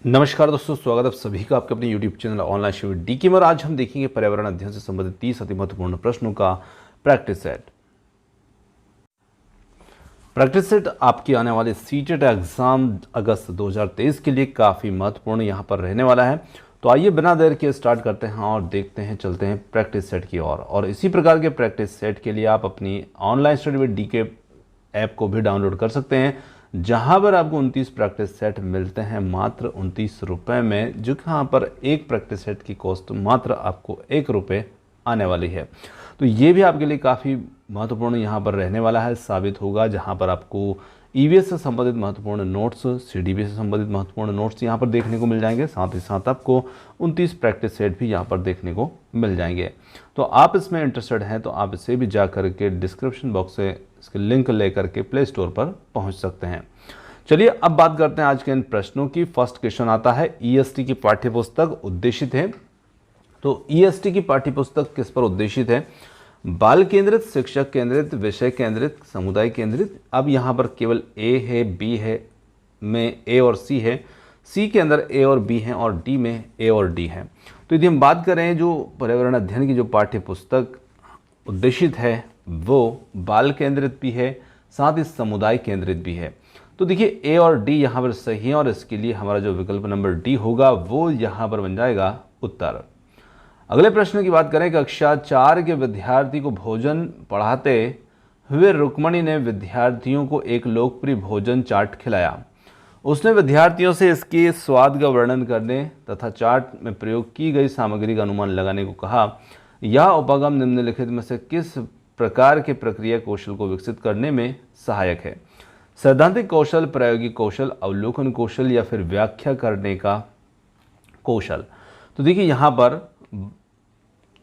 नमस्कार दोस्तों, स्वागत है आप सभी का आपके अपने YouTube चैनल ऑनलाइन शिविर डीके में। और आज हम देखेंगे पर्यावरण अध्ययन से संबंधित 30 अति महत्वपूर्ण प्रश्नों का प्रैक्टिस सेट। प्रैक्टिस सेट आपकी आने वाले सीटेट एग्जाम अगस्त 2023 के लिए काफ़ी महत्वपूर्ण यहाँ पर रहने वाला है। तो आइए बिना देर के स्टार्ट करते हैं और देखते हैं, चलते हैं प्रैक्टिस सेट की ओर। और इसी प्रकार के प्रैक्टिस सेट के लिए आप अपनी online study with DK app को भी डाउनलोड कर सकते हैं, जहां पर आपको 29 प्रैक्टिस सेट मिलते हैं मात्र 29 रुपये में, जो यहाँ पर एक प्रैक्टिस सेट की कॉस्ट मात्र आपको 1 रुपये आने वाली है। तो ये भी आपके लिए काफ़ी महत्वपूर्ण यहाँ पर रहने वाला है, साबित होगा, जहाँ पर आपको ईवीएस से संबंधित महत्वपूर्ण नोट्स, सीडीबी से संबंधित महत्वपूर्ण नोट्स यहाँ पर देखने को मिल जाएंगे। साथ ही साथ आपको 29 प्रैक्टिस सेट भी यहाँ पर देखने को मिल जाएंगे। तो आप इसमें इंटरेस्टेड हैं तो आप इसे भी जा करके डिस्क्रिप्शन बॉक्स से इसके लिंक लेकर के प्ले स्टोर पर पहुँच सकते हैं। चलिए अब बात करते हैं आज के इन प्रश्नों की। फर्स्ट क्वेश्चन आता है, ईएसटी की पाठ्यपुस्तक उद्देशित है। तो ईएसटी की पाठ्यपुस्तक किस पर उद्देशित है? बाल केंद्रित, शिक्षक केंद्रित, विषय केंद्रित, समुदाय केंद्रित। अब यहाँ पर केवल ए है, बी है, में ए और सी है, सी के अंदर ए और बी हैं और डी में ए और डी है। तो यदि हम बात करें जो पर्यावरण अध्ययन की जो पाठ्यपुस्तक उद्देशित है वो बाल केंद्रित भी है, साथ ही समुदाय केंद्रित भी है। तो देखिए ए और डी यहाँ पर सही है और इसके लिए हमारा जो विकल्प नंबर डी होगा वो यहाँ पर बन जाएगा उत्तर। अगले प्रश्न की बात करें, कक्षा 4 के विद्यार्थी को भोजन पढ़ाते हुए रुक्मणी ने विद्यार्थियों को एक लोकप्रिय भोजन चाट खिलाया। उसने विद्यार्थियों से इसके स्वाद का वर्णन करने तथा चाट में प्रयोग की गई सामग्री का अनुमान लगाने को कहा। यह उपगम निम्नलिखित में से किस प्रकार के प्रक्रिया कौशल को विकसित करने में सहायक है? सैद्धांतिक कौशल, प्रायोगिक कौशल, अवलोकन कौशल या फिर व्याख्या करने का कौशल। तो देखिए यहाँ पर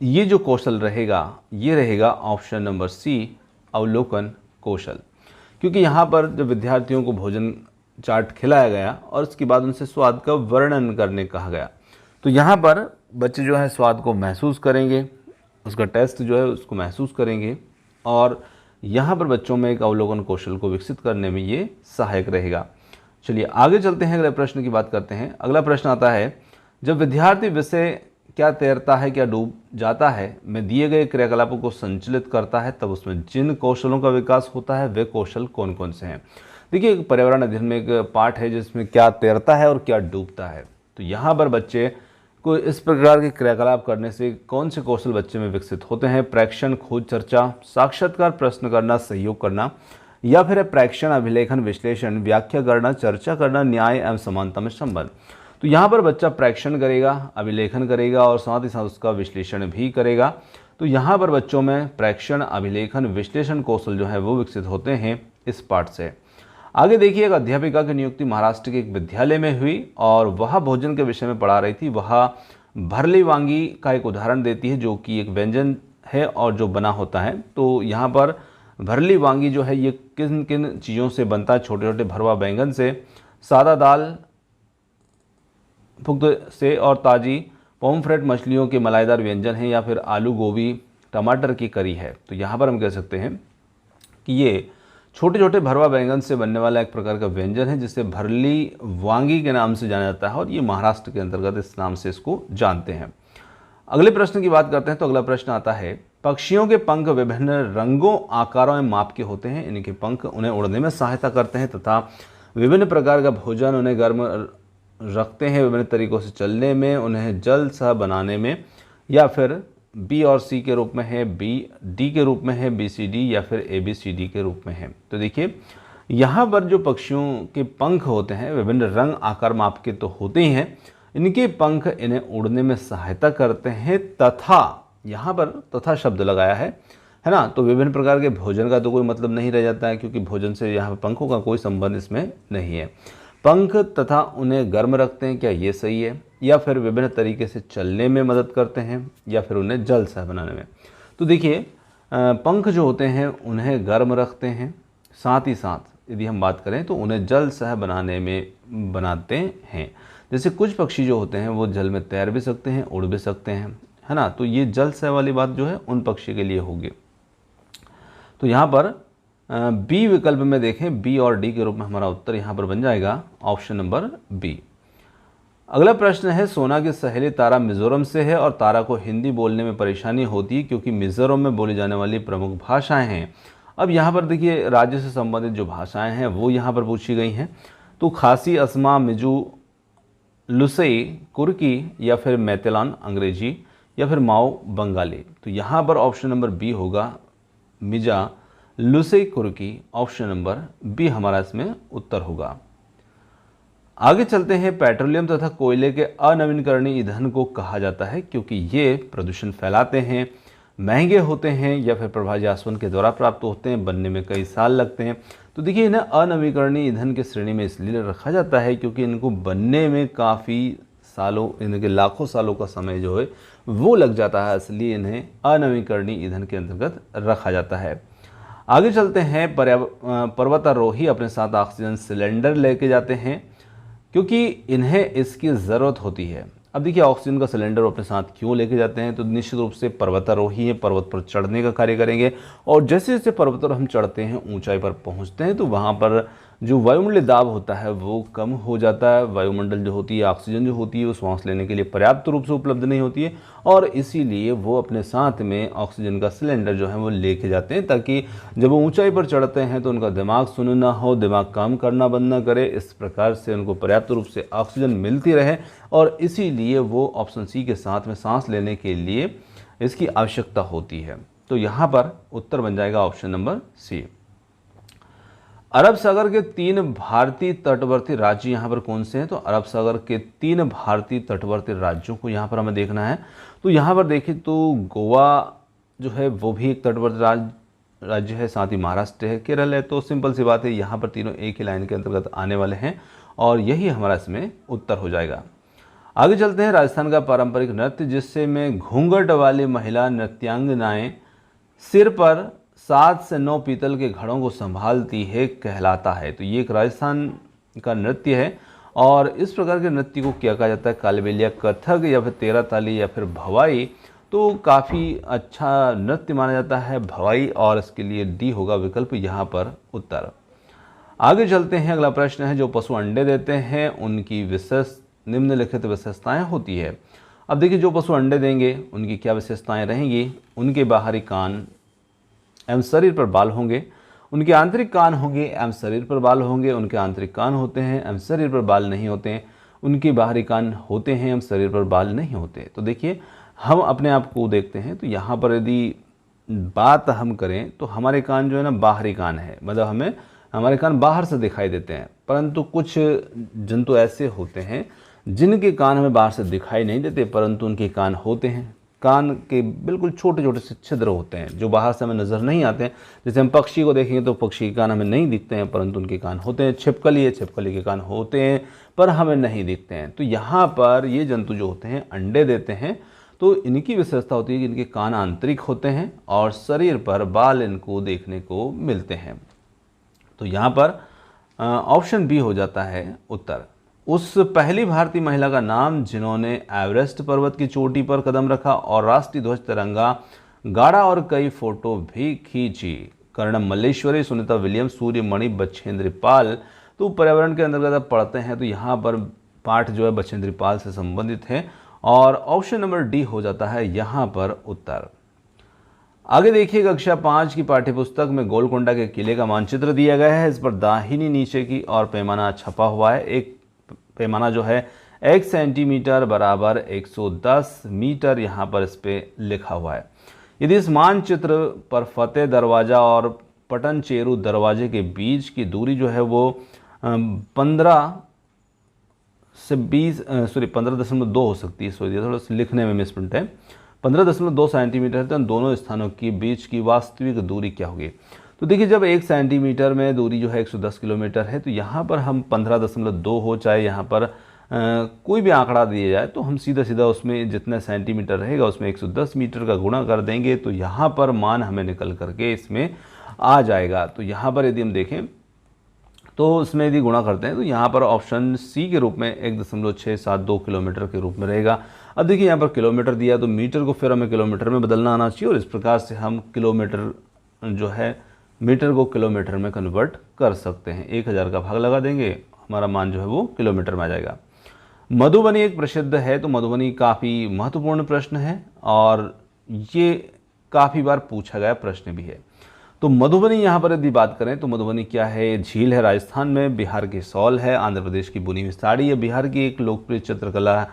ये जो कौशल रहेगा ये रहेगा ऑप्शन नंबर सी, अवलोकन कौशल। क्योंकि यहाँ पर जब विद्यार्थियों को भोजन चाट खिलाया गया और उसके बाद उनसे स्वाद का वर्णन करने कहा गया, तो यहाँ पर बच्चे जो है स्वाद को महसूस करेंगे, उसका टेस्ट जो है उसको महसूस करेंगे और यहाँ पर बच्चों में एक अवलोकन कौशल को विकसित करने में ये सहायक रहेगा। चलिए आगे चलते हैं, अगले प्रश्न की बात करते हैं। अगला प्रश्न आता है, जब विद्यार्थी विषय क्या तैरता है क्या डूब जाता है में दिए गए क्रियाकलापों को संचालित करता है, तब उसमें जिन कौशलों का विकास होता है वे कौशल कौन कौन से हैं? देखिए पर्यावरण अध्ययन में एक पार्ट है जिसमें क्या तैरता है और क्या डूबता है। तो यहाँ पर बच्चे को इस प्रकार के क्रियाकलाप करने से कौन से कौशल बच्चे में विकसित होते हैं? प्रेक्षण, खोज, चर्चा, साक्षात्कार, प्रश्न करना, सहयोग करना, या फिर प्रेक्षण, अभिलेखन, विश्लेषण, व्याख्या करना, चर्चा करना, न्याय एवं समानता में संबंध। तो यहाँ पर बच्चा प्रेक्षण करेगा, अभिलेखन करेगा और साथ ही साथ उसका विश्लेषण भी करेगा। तो यहाँ पर बच्चों में प्रेक्षण, अभिलेखन, विश्लेषण कौशल जो है वो विकसित होते हैं इस पाठ से। आगे देखिए, एक अध्यापिका की नियुक्ति महाराष्ट्र के एक विद्यालय में हुई और वह भोजन के विषय में पढ़ा रही थी। वह भरली वांगी का एक उदाहरण देती है जो कि एक व्यंजन है और जो बना होता है। तो यहाँ पर भरली वांगी जो है ये किन किन चीज़ों से बनता है? छोटे छोटे भरवा बैंगन से, सादा दाल पुख्त से और ताज़ी पोमफ्रेट मछलियों के मलाईदार व्यंजन है, या फिर आलू गोभी टमाटर की करी है। तो यहाँ पर हम कह सकते हैं कि ये छोटे छोटे भरवा बैंगन से बनने वाला एक प्रकार का व्यंजन है जिसे भरली वांगी के नाम से जाना जाता है और ये महाराष्ट्र के अंतर्गत इस नाम से इसको जानते हैं। अगले प्रश्न की बात करते हैं। तो अगला प्रश्न आता है, पक्षियों के पंख विभिन्न रंगों, आकारों एवं माप के होते हैं। इनके पंख उन्हें उड़ने में सहायता करते हैं तथा विभिन्न प्रकार का भोजन उन्हें गर्म रखते हैं, विभिन्न तरीकों से चलने में, उन्हें जल सह बनाने में, या फिर बी और सी के रूप में है, बी डी के रूप में है, बी सी डी, या फिर ए बी सी डी के रूप में है। तो देखिए यहाँ पर जो पक्षियों के पंख होते हैं विभिन्न रंग, आकार, माप के तो होते ही हैं। इनके पंख इन्हें उड़ने में सहायता करते हैं तथा, यहाँ पर तथा शब्द लगाया है ना। तो विभिन्न प्रकार के भोजन का तो कोई मतलब नहीं रह जाता है क्योंकि भोजन से यहाँ पर पंखों का कोई संबंध इसमें नहीं है। पंख तथा उन्हें गर्म रखते हैं, क्या ये सही है? या फिर विभिन्न तरीके से चलने में मदद करते हैं, या फिर उन्हें जल सह बनाने में। तो देखिए पंख जो होते हैं उन्हें गर्म रखते हैं, साथ ही साथ यदि हम बात करें तो उन्हें जल सह बनाने में बनाते हैं। जैसे कुछ पक्षी जो होते हैं वो जल में तैर भी सकते हैं, उड़ भी सकते हैं, है ना। तो ये जल सह वाली बात जो है उन पक्षी के लिए होगी। तो यहाँ पर बी विकल्प में देखें, बी और डी के रूप में हमारा उत्तर यहाँ पर बन जाएगा ऑप्शन नंबर बी। अगला प्रश्न है, सोना की सहेली तारा मिजोरम से है और तारा को हिंदी बोलने में परेशानी होती है क्योंकि मिजोरम में बोली जाने वाली प्रमुख भाषाएं हैं। अब यहाँ पर देखिए राज्य से संबंधित जो भाषाएं हैं वो यहाँ पर पूछी गई हैं। तो खासी, असमा, मिजू, लुसई कुर्की या फिर मैतेलान अंग्रेजी या फिर माओ बंगाली। तो यहाँ पर ऑप्शन नंबर बी होगा मिजा लुसई कुर्की। ऑप्शन नंबर बी हमारा इसमें उत्तर होगा। आगे चलते हैं, पेट्रोलियम तथा कोयले के अनवीनकरणीय ईंधन को कहा जाता है क्योंकि ये प्रदूषण फैलाते हैं, महंगे होते हैं या फिर प्रभाजी आसवन के द्वारा प्राप्त होते हैं, बनने में कई साल लगते हैं। तो देखिए इन्हें अनवीकरणीय ईंधन की श्रेणी में इसलिए रखा जाता है क्योंकि इनको बनने में काफ़ी सालों, इनके लाखों सालों का समय जो है वो लग जाता है, इसलिए इन्हें अनवीकरणीय ईंधन के अंतर्गत रखा जाता है। आगे चलते हैं, पर्वतारोही अपने साथ ऑक्सीजन सिलेंडर लेके जाते हैं क्योंकि इन्हें इसकी ज़रूरत होती है। अब देखिए ऑक्सीजन का सिलेंडर अपने साथ क्यों लेके जाते हैं, तो निश्चित रूप से पर्वतारोही हैं, पर्वत पर चढ़ने का कार्य करेंगे और जैसे जैसे पर्वत पर हम चढ़ते हैं, ऊंचाई पर पहुंचते हैं, तो वहाँ पर जो वायुमंडलीय दाब होता है वो कम हो जाता है। वायुमंडल जो होती है, ऑक्सीजन जो होती है वो सांस लेने के लिए पर्याप्त रूप से उपलब्ध नहीं होती है और इसीलिए वो अपने साथ में ऑक्सीजन का सिलेंडर जो है वो लेके जाते हैं ताकि जब वो ऊंचाई पर चढ़ते हैं तो उनका दिमाग सुन्न ना हो, दिमाग काम करना बंद ना करे, इस प्रकार से उनको पर्याप्त रूप से ऑक्सीजन मिलती रहे और इसीलिए वो ऑप्शन सी के साथ में सांस लेने के लिए इसकी आवश्यकता होती है। तो यहाँ पर उत्तर बन जाएगा ऑप्शन नंबर सी। अरब सागर के 3 भारतीय तटवर्ती राज्य यहाँ पर कौन से हैं, तो अरब सागर के 3 भारतीय तटवर्ती राज्यों को यहाँ पर हमें देखना है। तो यहाँ पर देखें तो गोवा जो है वो भी एक तटवर्ती राज्य है, साथ ही महाराष्ट्र है, केरल है। तो सिंपल सी बात है, यहाँ पर तीनों एक ही लाइन के अंतर्गत आने वाले हैं और यही हमारा इसमें उत्तर हो जाएगा। आगे चलते हैं, राजस्थान का पारंपरिक नृत्य जिससे में घूंघट वाली महिला नृत्यांगनाएं सिर पर 7 से 9 पीतल के घड़ों को संभालती है कहलाता है। तो ये एक राजस्थान का नृत्य है और इस प्रकार के नृत्य को क्या कहा जाता है, कालबेलिया, कथक या फिर 13 ताली या फिर भवाई। तो काफ़ी अच्छा नृत्य माना जाता है भवाई और इसके लिए डी होगा विकल्प यहाँ पर उत्तर। आगे चलते हैं, अगला प्रश्न है, जो पशु अंडे देते हैं उनकी विशेष निम्नलिखित विशेषताएं होती है। अब देखिए जो पशु अंडे देंगे उनकी क्या विशेषताएं रहेंगी, उनके बाहरी कान एवं शरीर पर बाल होंगे, उनके आंतरिक कान होंगे एवं शरीर पर बाल होंगे, उनके आंतरिक कान होते हैं एवं शरीर पर बाल नहीं होते हैं, उनके बाहरी कान होते हैं एवं शरीर पर बाल नहीं होते। तो देखिए हम अपने आप को देखते हैं तो यहाँ पर यदि बात हम करें तो हमारे कान जो है ना बाहरी कान है, मतलब हमें हमारे कान बाहर से दिखाई देते हैं, परंतु कुछ जंतु ऐसे होते हैं जिनके कान हमें बाहर से दिखाई नहीं देते परंतु उनके कान होते हैं। कान के बिल्कुल छोटे छोटे से छिद्र होते हैं जो बाहर से हमें नज़र नहीं आते हैं। जैसे हम पक्षी को देखेंगे तो पक्षी के कान हमें नहीं दिखते हैं परंतु उनके कान होते हैं। छिपकली है, छिपकली के कान होते हैं पर हमें नहीं दिखते हैं। तो यहाँ पर ये जंतु जो होते हैं अंडे देते हैं तो इनकी विशेषता होती है कि इनके कान आंतरिक होते हैं और शरीर पर बाल इनको देखने को मिलते हैं। तो यहाँ पर ऑप्शन बी हो जाता है उत्तर। उस पहली भारतीय महिला का नाम जिन्होंने एवरेस्ट पर्वत की चोटी पर कदम रखा और राष्ट्रीय ध्वज तिरंगा गाड़ा और कई फोटो भी खींची, कर्णम मल्लेश्वरी, सुनीता विलियम्स, सूर्यमणि बछेंद्री पाल। तो पर्यावरण के अंतर्गत आप पढ़ते हैं तो यहाँ पर पाठ जो है बछेंद्री पाल से संबंधित है और ऑप्शन नंबर डी हो जाता है यहाँ पर उत्तर। आगे देखिए कक्षा 5 की पाठ्यपुस्तक में गोलकोंडा के किले का मानचित्र दिया गया है। इस पर दाहिनी नीचे की और पैमाना छपा हुआ है। एक पैमाना जो है 1 सेंटीमीटर बराबर 110 मीटर यहाँ पर इस पे लिखा हुआ है। यदि इस मानचित्र पर फतेह दरवाज़ा और पटनचेरू दरवाजे के बीच की दूरी जो है वो 15.2 हो सकती है, सॉरी थोड़ा सा लिखने में मिसप्रिंट है, 15.2 सेंटीमीटर है, तो दोनों स्थानों के बीच की वास्तविक दूरी क्या होगी। तो देखिए जब 1 सेंटीमीटर में दूरी जो है 110 किलोमीटर है तो यहाँ पर हम 15.2 हो चाहे यहाँ पर कोई भी आंकड़ा दिया जाए तो हम सीधा सीधा उसमें जितना सेंटीमीटर रहेगा उसमें 110 मीटर का गुणा कर देंगे तो यहाँ पर मान हमें निकल करके इसमें आ जाएगा। तो यहाँ पर यदि हम देखें तो उसमें यदि गुणा करते हैं तो यहाँ पर ऑप्शन सी के रूप में 1.672 किलोमीटर के रूप में रहेगा। अब देखिए यहाँ पर किलोमीटर दिया तो मीटर को फिर हमें किलोमीटर में बदलना आना चाहिए और इस प्रकार से हम किलोमीटर जो है मीटर को किलोमीटर में कन्वर्ट कर सकते हैं। 1000 का भाग लगा देंगे, हमारा मान जो है वो किलोमीटर में आ जाएगा। मधुबनी एक प्रसिद्ध है, तो मधुबनी काफ़ी महत्वपूर्ण प्रश्न है और ये काफ़ी बार पूछा गया प्रश्न भी है। तो मधुबनी यहाँ पर यदि बात करें तो मधुबनी क्या है? झील है राजस्थान में, बिहार की सौल है, आंध्र प्रदेश की बुनी हुई साड़ी है, बिहार की एक लोकप्रिय चित्रकला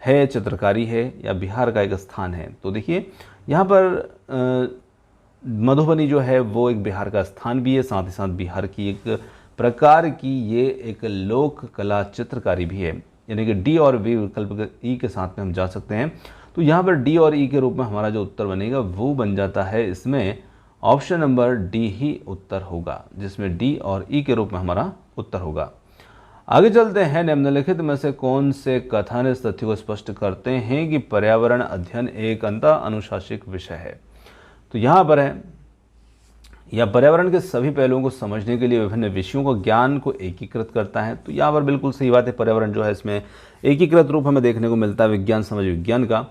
है, चित्रकारी है, या बिहार का एक स्थान है। तो देखिए यहाँ पर मधुबनी जो है वो एक बिहार का स्थान भी है, साथ ही साथ बिहार की एक प्रकार की ये एक लोक कला चित्रकारी भी है। यानी कि डी और वी विकल्प ई के साथ में हम जा सकते हैं। तो यहाँ पर डी और ई के रूप में हमारा जो उत्तर बनेगा वो बन जाता है, इसमें ऑप्शन नंबर डी ही उत्तर होगा, जिसमें डी और ई के रूप में हमारा उत्तर होगा। आगे चलते हैं। निम्नलिखित में से कौन से कथन इस तथ्य को स्पष्ट करते हैं कि पर्यावरण अध्ययन एक अंतः अनुशासिक विषय है? तो यहाँ पर है, यह पर्यावरण के सभी पहलुओं को समझने के लिए विभिन्न विषयों को ज्ञान को एकीकृत करता है। तो यहाँ पर बिल्कुल सही बात है, पर्यावरण जो है इसमें एकीकृत रूप हमें देखने को मिलता है विज्ञान समाज विज्ञान का।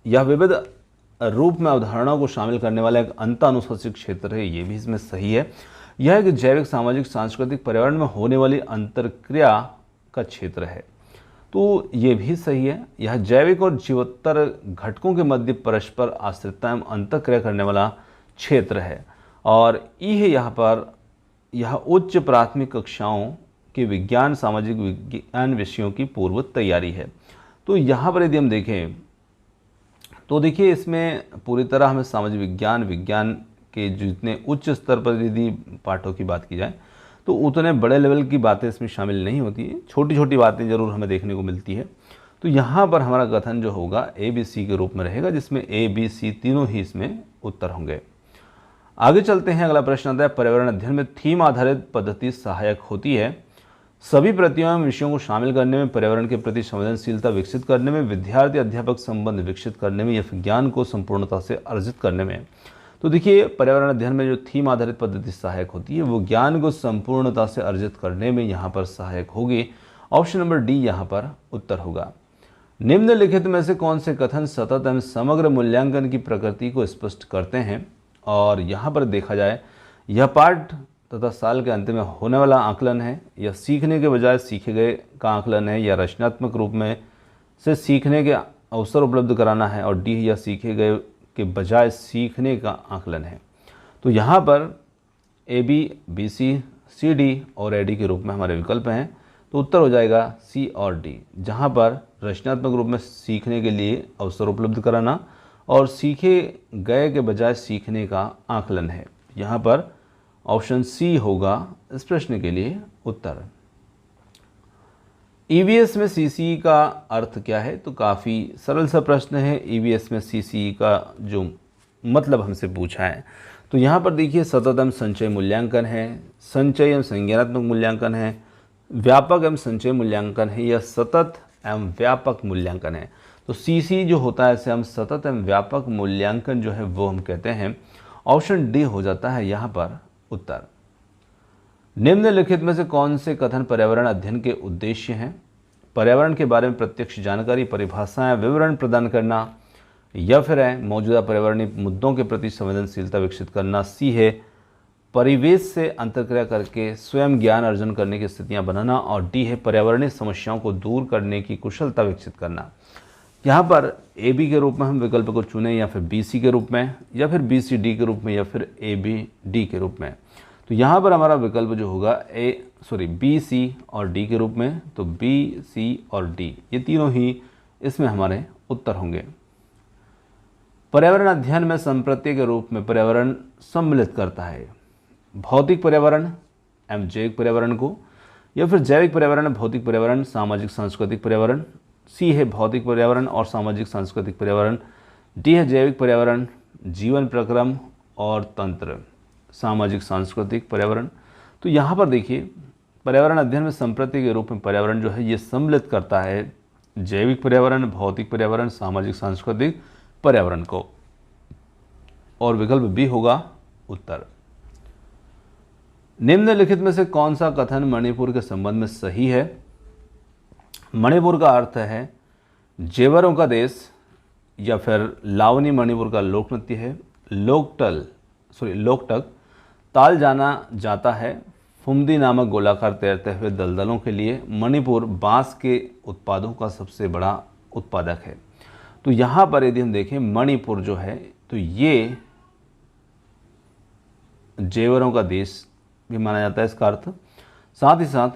यह विविध रूप में अवधारणाओं को शामिल करने वाला एक अंतः अनुशासित क्षेत्र है, ये भी इसमें सही है। यह एक जैविक सामाजिक सांस्कृतिक पर्यावरण में होने वाली अंतरक्रिया का क्षेत्र है, तो ये भी सही है। यह जैविक और जीवोत्तर घटकों के मध्य परस्पर आश्रितता एवं अंतःक्रिया करने वाला क्षेत्र है। और ई है यहाँ पर, यह उच्च प्राथमिक कक्षाओं के विज्ञान सामाजिक विज्ञान विषयों की पूर्व तैयारी है। तो यहाँ पर यदि हम देखें तो देखिए इसमें पूरी तरह हमें सामाजिक विज्ञान के जितने उच्च स्तर पर यदि पाठों की बात की जाए तो उतने बड़े लेवल की बातें इसमें शामिल नहीं होती हैं, छोटी छोटी बातें जरूर हमें देखने को मिलती है। तो यहाँ पर हमारा कथन जो होगा ए बी सी के रूप में रहेगा, जिसमें ए बी सी तीनों ही इसमें उत्तर होंगे। आगे चलते हैं। अगला प्रश्न आता है, पर्यावरण अध्ययन में थीम आधारित पद्धति सहायक होती है। सभी प्रतियों एवं विषयों को शामिल करने में, पर्यावरण के प्रति संवेदनशीलता विकसित करने में, विद्यार्थी अध्यापक संबंध विकसित करने में या फिर ज्ञान को संपूर्णता से अर्जित करने में। तो देखिए पर्यावरण अध्ययन में जो थीम आधारित पद्धति सहायक होती है वो ज्ञान को संपूर्णता से अर्जित करने में यहाँ पर सहायक होगी। ऑप्शन नंबर डी यहाँ पर उत्तर होगा। निम्नलिखित में से कौन से कथन सतत एवं समग्र मूल्यांकन की प्रकृति को स्पष्ट करते हैं? और यहाँ पर देखा जाए यह पाठ तथा साल के अंत में होने वाला आकलन है, या सीखने के बजाय सीखे गए का आकलन है, या रचनात्मक रूप में से सीखने के अवसर उपलब्ध कराना है, और डी या सीखे गए के बजाय सीखने का आकलन है। तो यहाँ पर A B C C D और ए डी के रूप में हमारे विकल्प हैं, तो उत्तर हो जाएगा सी और डी, जहाँ पर रचनात्मक रूप में सीखने के लिए अवसर उपलब्ध कराना और सीखे गए के बजाय सीखने का आकलन है। यहाँ पर ऑप्शन सी होगा इस प्रश्न के लिए उत्तर। ईवीएस में सीसीई का अर्थ क्या है? तो काफ़ी सरल सा प्रश्न है। ईवीएस में सीसीई का जो मतलब हमसे पूछा है, तो यहाँ पर देखिए सतत एवं संचय मूल्यांकन है, संचय एवं संज्ञानात्मक मूल्यांकन है, व्यापक एवं संचय मूल्यांकन है, या सतत एवं व्यापक मूल्यांकन है। तो सीसीई जो होता है इसे हम सतत एवं व्यापक मूल्यांकन जो है वो हम कहते हैं। ऑप्शन डी हो जाता है यहाँ पर उत्तर। निम्नलिखित में से कौन से कथन पर्यावरण अध्ययन के उद्देश्य हैं? पर्यावरण के बारे में प्रत्यक्ष जानकारी, परिभाषाएं, विवरण प्रदान करना, या फिर है मौजूदा पर्यावरणीय मुद्दों के प्रति संवेदनशीलता विकसित करना, सी है परिवेश से अंतर्क्रिया करके स्वयं ज्ञान अर्जन करने की स्थितियां बनाना, और डी है पर्यावरणीय समस्याओं को दूर करने की कुशलता विकसित करना। यहाँ पर ए बी के रूप में हम विकल्प को चुनें, या फिर बी सी के रूप में, या फिर बी सी डी के रूप में, या फिर ए बी डी के रूप में। तो यहाँ पर हमारा विकल्प जो होगा बी सी और डी के रूप में। तो बी सी और डी ये तीनों ही इसमें हमारे उत्तर होंगे। पर्यावरण अध्ययन में संप्रत्यय के रूप में पर्यावरण सम्मिलित करता है भौतिक पर्यावरण एवं जैविक पर्यावरण को, या फिर जैविक पर्यावरण, भौतिक पर्यावरण, सामाजिक सांस्कृतिक पर्यावरण। सी है भौतिक पर्यावरण और सामाजिक सांस्कृतिक पर्यावरण। डी है जैविक पर्यावरण, जीवन प्रक्रम और तंत्र, सामाजिक सांस्कृतिक पर्यावरण। तो यहाँ पर देखिए पर्यावरण अध्ययन में संप्रत्यय के रूप में पर्यावरण जो है ये सम्मिलित करता है जैविक पर्यावरण, भौतिक पर्यावरण, सामाजिक सांस्कृतिक पर्यावरण को, और विकल्प बी होगा उत्तर। निम्नलिखित में से कौन सा कथन मणिपुर के संबंध में सही है? मणिपुर का अर्थ है जेवरों का देश, या फिर लावनी मणिपुर का लोक नृत्य है। लोकटक ताल जाना जाता है फुमदी नामक गोलाकार तैरते हुए दलदलों के लिए मणिपुर बांस के उत्पादों का सबसे बड़ा उत्पादक है। तो यहाँ पर यदि हम देखें मणिपुर जो है तो ये जेवरों का देश भी माना जाता है इसका अर्थ। साथ ही साथ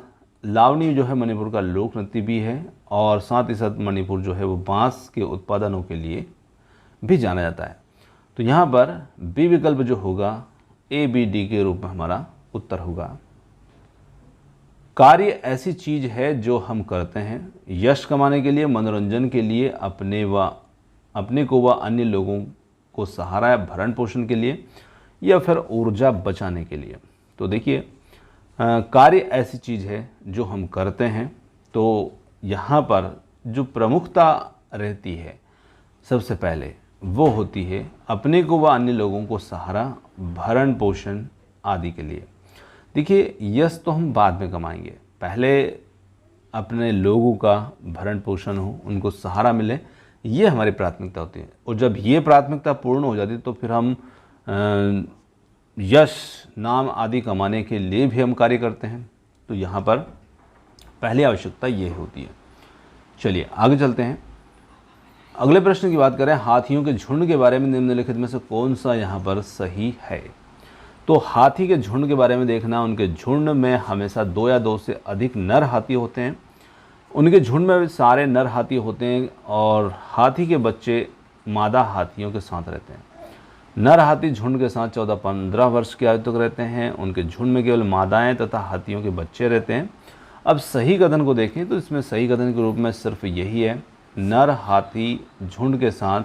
लावनी जो है मणिपुर का लोक नृत्य भी है और साथ ही साथ मणिपुर जो है वो बांस के उत्पादनों के लिए भी जाना जाता है। तो यहाँ पर बी विकल्प जो होगा ABD के रूप में हमारा उत्तर होगा। कार्य ऐसी चीज है जो हम करते हैं यश कमाने के लिए, मनोरंजन के लिए, अपने को व अन्य लोगों को सहारा या भरण पोषण के लिए या फिर ऊर्जा बचाने के लिए। तो देखिए कार्य ऐसी चीज है जो हम करते हैं, तो यहाँ पर जो प्रमुखता रहती है सबसे पहले वो होती है अपने को व अन्य लोगों को सहारा, भरण पोषण आदि के लिए। देखिए यश तो हम बाद में कमाएंगे, पहले अपने लोगों का भरण पोषण हो, उनको सहारा मिले, ये हमारी प्राथमिकता होती है। और जब ये प्राथमिकता पूर्ण हो जाती है तो फिर हम यश, नाम आदि कमाने के लिए भी हम कार्य करते हैं। तो यहाँ पर पहली आवश्यकता ये होती है। चलिए आगे चलते हैं। अगले प्रश्न की बात करें, हाथियों के झुंड के बारे में निम्नलिखित में से कौन सा यहाँ पर सही है। तो हाथी के झुंड के बारे में देखना, उनके झुंड में हमेशा 2 या 2 से अधिक नर हाथी होते हैं। उनके झुंड में सारे नर हाथी होते हैं और हाथी के बच्चे मादा हाथियों के साथ रहते हैं। नर हाथी झुंड के साथ 14-15 वर्ष की आयु तक रहते हैं। उनके झुंड में केवल मादाएं तथा हाथियों के बच्चे रहते हैं। अब सही कथन को देखें तो इसमें सही कथन के रूप में सिर्फ यही है, नर हाथी झुंड के साथ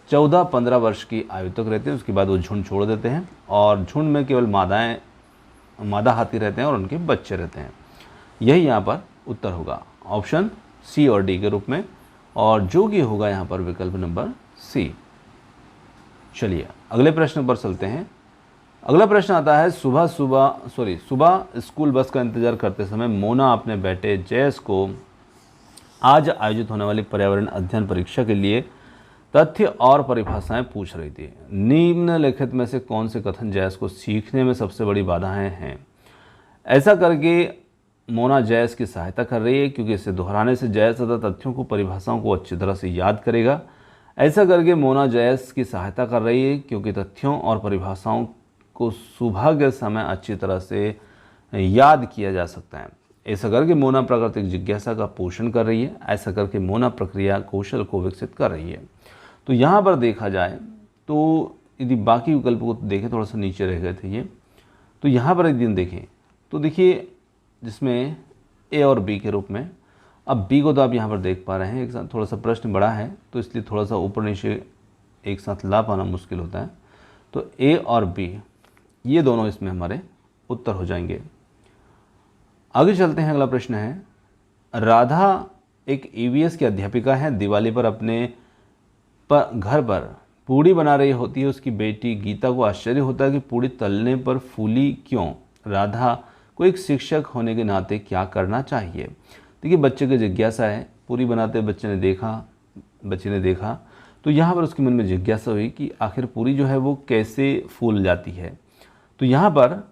14-15 वर्ष की आयु तक रहते हैं, उसके बाद वो झुंड छोड़ देते हैं और झुंड में केवल मादा हाथी रहते हैं और उनके बच्चे रहते हैं। यही यहाँ पर उत्तर होगा, ऑप्शन C और D के रूप में, और जो कि होगा यहाँ पर विकल्प नंबर C। चलिए अगले प्रश्न पर चलते हैं। अगला प्रश्न आता है, सुबह स्कूल बस का इंतजार करते समय मोना अपने बेटे जयस को आज आयोजित होने वाली पर्यावरण अध्ययन परीक्षा के लिए तथ्य और परिभाषाएं पूछ रही थी। निम्नलिखित में से कौन से कथन जयस को सीखने में सबसे बड़ी बाधाएं हैं। ऐसा करके मोना जयस की सहायता कर रही है क्योंकि इसे दोहराने से जयस तथा तथ्यों को, परिभाषाओं को अच्छी तरह से याद करेगा। ऐसा करके मोना जयस की सहायता कर रही है क्योंकि तथ्यों और परिभाषाओं को सुबह के समय अच्छी तरह से याद किया जा सकता है। ऐसा करके मोना प्राकृतिक जिज्ञासा का पोषण कर रही है। ऐसा करके मोना प्रक्रिया कौशल को विकसित कर रही है। तो यहाँ पर देखा जाए तो यदि बाकी विकल्प को देखें, थोड़ा सा नीचे रह गए थे ये, तो यहाँ पर यदि देखें तो देखिए जिसमें A और B के रूप में, अब B को तो आप यहाँ पर देख पा रहे हैं, एक साथ थोड़ा सा प्रश्न बड़ा है तो इसलिए थोड़ा सा ऊपर नीचे एक साथ ला पाना मुश्किल होता है। तो A और B ये दोनों इसमें हमारे उत्तर हो जाएंगे। आगे चलते हैं। अगला प्रश्न है, राधा एक EVS की अध्यापिका है। दिवाली पर अपने घर पर पूड़ी बना रही होती है। उसकी बेटी गीता को आश्चर्य होता है कि पूड़ी तलने पर फूली क्यों। राधा को एक शिक्षक होने के नाते क्या करना चाहिए। देखिए बच्चे की जिज्ञासा है, पूरी बनाते बच्चे ने देखा तो यहाँ पर उसके मन में जिज्ञासा हुई कि आखिर पूरी जो है वो कैसे फूल जाती है। तो यहाँ पर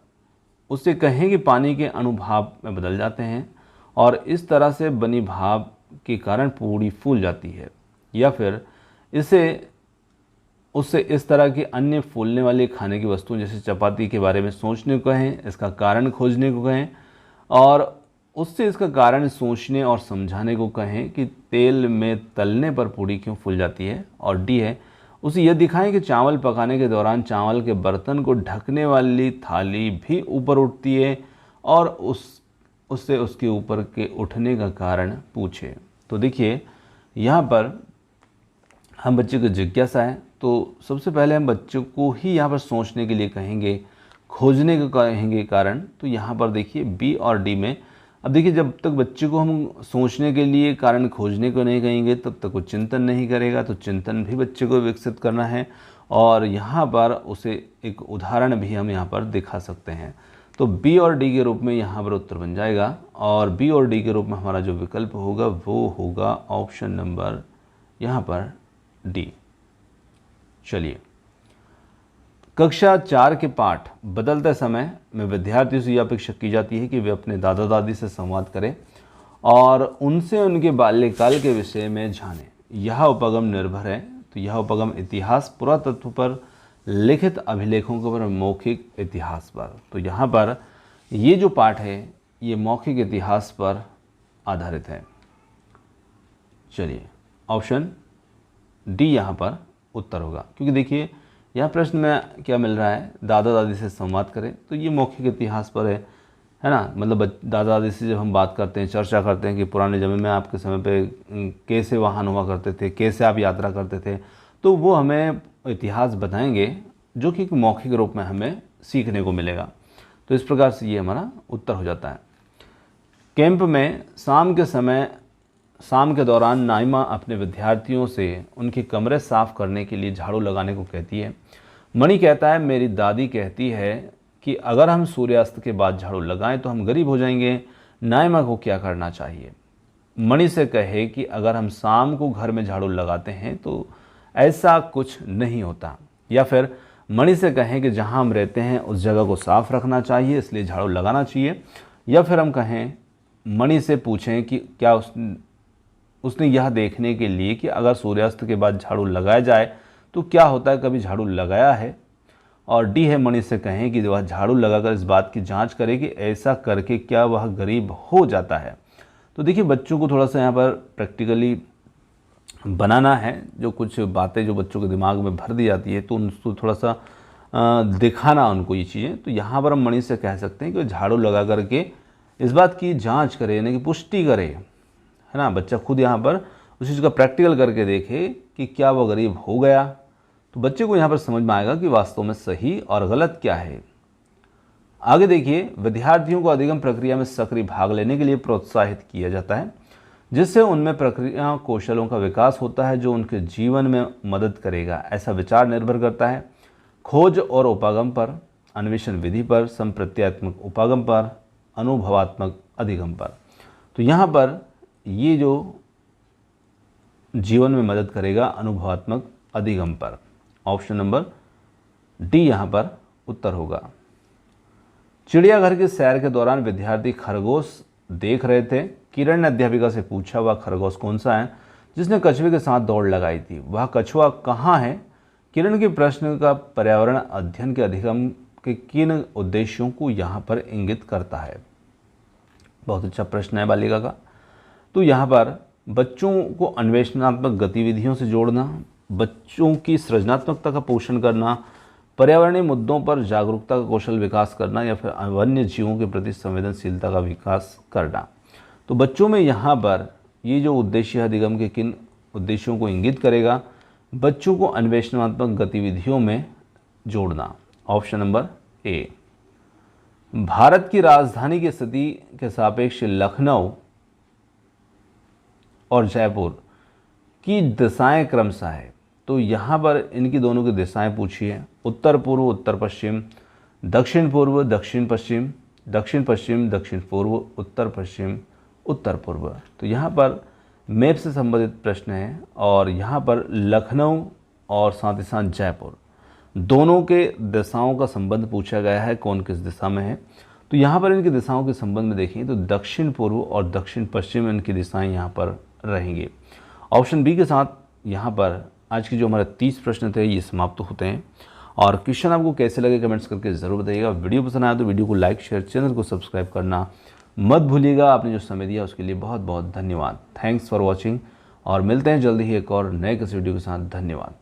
उससे कहें कि पानी के अणु भाप में बदल जाते हैं और इस तरह से बनी भाप के कारण पूरी फूल जाती है, या फिर उससे इस तरह की अन्य फूलने वाली खाने की वस्तुओं जैसे चपाती के बारे में सोचने को कहें, इसका कारण खोजने को कहें, और उससे इसका कारण सोचने और समझाने को कहें कि तेल में तलने पर पूड़ी क्यों फूल जाती है। और D है, उसे यह दिखाएं कि चावल पकाने के दौरान चावल के बर्तन को ढकने वाली थाली भी ऊपर उठती है और उससे उसके ऊपर के उठने का कारण पूछे। तो देखिए यहाँ पर हम बच्चे को जिज्ञासा है तो सबसे पहले हम बच्चों को ही यहाँ पर सोचने के लिए कहेंगे, खोजने को कहेंगे कारण। तो यहाँ पर देखिए B और D में, अब देखिए जब तक बच्चे को हम सोचने के लिए कारण खोजने को नहीं कहेंगे तब तक वो चिंतन नहीं करेगा। तो चिंतन भी बच्चे को विकसित करना है और यहाँ पर उसे एक उदाहरण भी हम यहाँ पर दिखा सकते हैं। तो B और D के रूप में यहाँ पर उत्तर बन जाएगा और B और D के रूप में हमारा जो विकल्प होगा वो होगा ऑप्शन नंबर यहाँ पर D। चलिए कक्षा 4 के पाठ बदलते समय में विद्यार्थियों से यह अपेक्षा की जाती है कि वे अपने दादा दादी से संवाद करें और उनसे उनके बाल्यकाल के विषय में जानें। यह उपगम निर्भर है, तो यह उपगम इतिहास, पुरातत्व पर, लिखित अभिलेखों के पर, मौखिक इतिहास पर। तो यहाँ पर ये जो पाठ है ये मौखिक इतिहास पर आधारित है। चलिए ऑप्शन डी यहाँ पर उत्तर होगा, क्योंकि देखिए यह प्रश्न में क्या मिल रहा है, दादा दादी से संवाद करें, तो ये मौखिक इतिहास पर है ना। मतलब दादा दादी से जब हम बात करते हैं, चर्चा करते हैं कि पुराने ज़माने में आपके समय पे कैसे वाहन हुआ करते थे, कैसे आप यात्रा करते थे, तो वो हमें इतिहास बताएंगे जो कि मौखिक रूप में हमें सीखने को मिलेगा। तो इस प्रकार से ये हमारा उत्तर हो जाता है। कैंप में शाम के दौरान नाइमा अपने विद्यार्थियों से उनके कमरे साफ करने के लिए झाड़ू लगाने को कहती है। मणि कहता है, मेरी दादी कहती है कि अगर हम सूर्यास्त के बाद झाड़ू लगाएं तो हम गरीब हो जाएंगे। नाइमा को क्या करना चाहिए? मणि से कहे कि अगर हम शाम को घर में झाड़ू लगाते हैं तो ऐसा कुछ नहीं होता, या फिर मणि से कहें कि जहां हम रहते हैं उस जगह को साफ रखना चाहिए, इसलिए झाड़ू लगाना चाहिए। या फिर हम कहें मणि से पूछें कि क्या उसने यह देखने के लिए कि अगर सूर्यास्त के बाद झाड़ू लगाया जाए तो क्या होता है, कभी झाड़ू लगाया है। और डी है, मणि से कहें कि वह झाड़ू लगाकर इस बात की जांच करे कि ऐसा करके क्या वह गरीब हो जाता है। तो देखिए बच्चों को थोड़ा सा यहाँ पर प्रैक्टिकली बनाना है, जो कुछ बातें जो बच्चों के दिमाग में भर दी जाती है तो उनको थोड़ा सा दिखाना उनको ये चीज़ें। तो यहाँ पर हम मणि से कह सकते हैं कि झाड़ू लगा करके इस बात की जांच करे, यानी कि पुष्टि करे, है ना। बच्चा खुद यहाँ पर उस चीज़ का प्रैक्टिकल करके देखे कि क्या वो गरीब हो गया, तो बच्चे को यहाँ पर समझ में आएगा कि वास्तव में सही और गलत क्या है। आगे देखिए, विद्यार्थियों को अधिगम प्रक्रिया में सक्रिय भाग लेने के लिए प्रोत्साहित किया जाता है, जिससे उनमें प्रक्रिया कौशलों का विकास होता है जो उनके जीवन में मदद करेगा। ऐसा विचार निर्भर करता है खोज और उपागम पर, अन्वेषण विधि पर, संप्रत्यात्मक उपागम पर, अनुभवात्मक अधिगम पर। तो यहाँ पर ये जो जीवन में मदद करेगा अनुभवात्मक अधिगम पर, ऑप्शन नंबर डी यहाँ पर उत्तर होगा। चिड़ियाघर की सैर के दौरान विद्यार्थी खरगोश देख रहे थे। किरण ने अध्यापिका से पूछा, वह खरगोश कौन सा है जिसने कछुए के साथ दौड़ लगाई थी? वह कछुआ कहाँ है? किरण के प्रश्न का पर्यावरण अध्ययन के अधिगम के किन उद्देश्यों को यहाँ पर इंगित करता है? बहुत अच्छा प्रश्न है बालिका का। तो यहाँ पर बच्चों को अन्वेषणात्मक गतिविधियों से जोड़ना, बच्चों की सृजनात्मकता का पोषण करना, पर्यावरणीय मुद्दों पर जागरूकता का कौशल विकास करना, या फिर वन्य जीवों के प्रति संवेदनशीलता का विकास करना। तो बच्चों में यहाँ पर ये जो उद्देश्य है अधिगम के किन उद्देश्यों को इंगित करेगा? बच्चों को अन्वेषणात्मक गतिविधियों में जोड़ना, ऑप्शन नंबर ए। भारत की राजधानी की स्थिति के सापेक्ष लखनऊ और जयपुर की दिशाएं क्रमशः है। तो यहाँ पर इनकी दोनों की दिशाएं पूछी है, उत्तर पूर्व उत्तर पश्चिम, दक्षिण पूर्व दक्षिण पश्चिम, दक्षिण पश्चिम दक्षिण पूर्व, उत्तर पश्चिम उत्तर पूर्व। तो यहाँ पर मैप से संबंधित प्रश्न है और यहाँ पर लखनऊ और साथ ही साथ जयपुर दोनों के दिशाओं का संबंध पूछा गया है, कौन किस दिशा में है। तो यहाँ पर इनकी दिशाओं के संबंध में देखें तो दक्षिण पूर्व और दक्षिण पश्चिम इनकी दिशाएं यहाँ पर रहेंगी। ऑप्शन बी के साथ यहाँ पर आज की जो हमारे 30 प्रश्न थे ये समाप्त होते हैं। और क्वेश्चन आपको कैसे लगे कमेंट्स करके ज़रूर बताइएगा। वीडियो पसंद आया तो वीडियो को लाइक शेयर, चैनल को सब्सक्राइब करना मत भूलिएगा। आपने जो समय दिया उसके लिए बहुत बहुत धन्यवाद। थैंक्स फॉर वॉचिंग और मिलते हैं जल्दी ही एक और नए किसी वीडियो के साथ। धन्यवाद।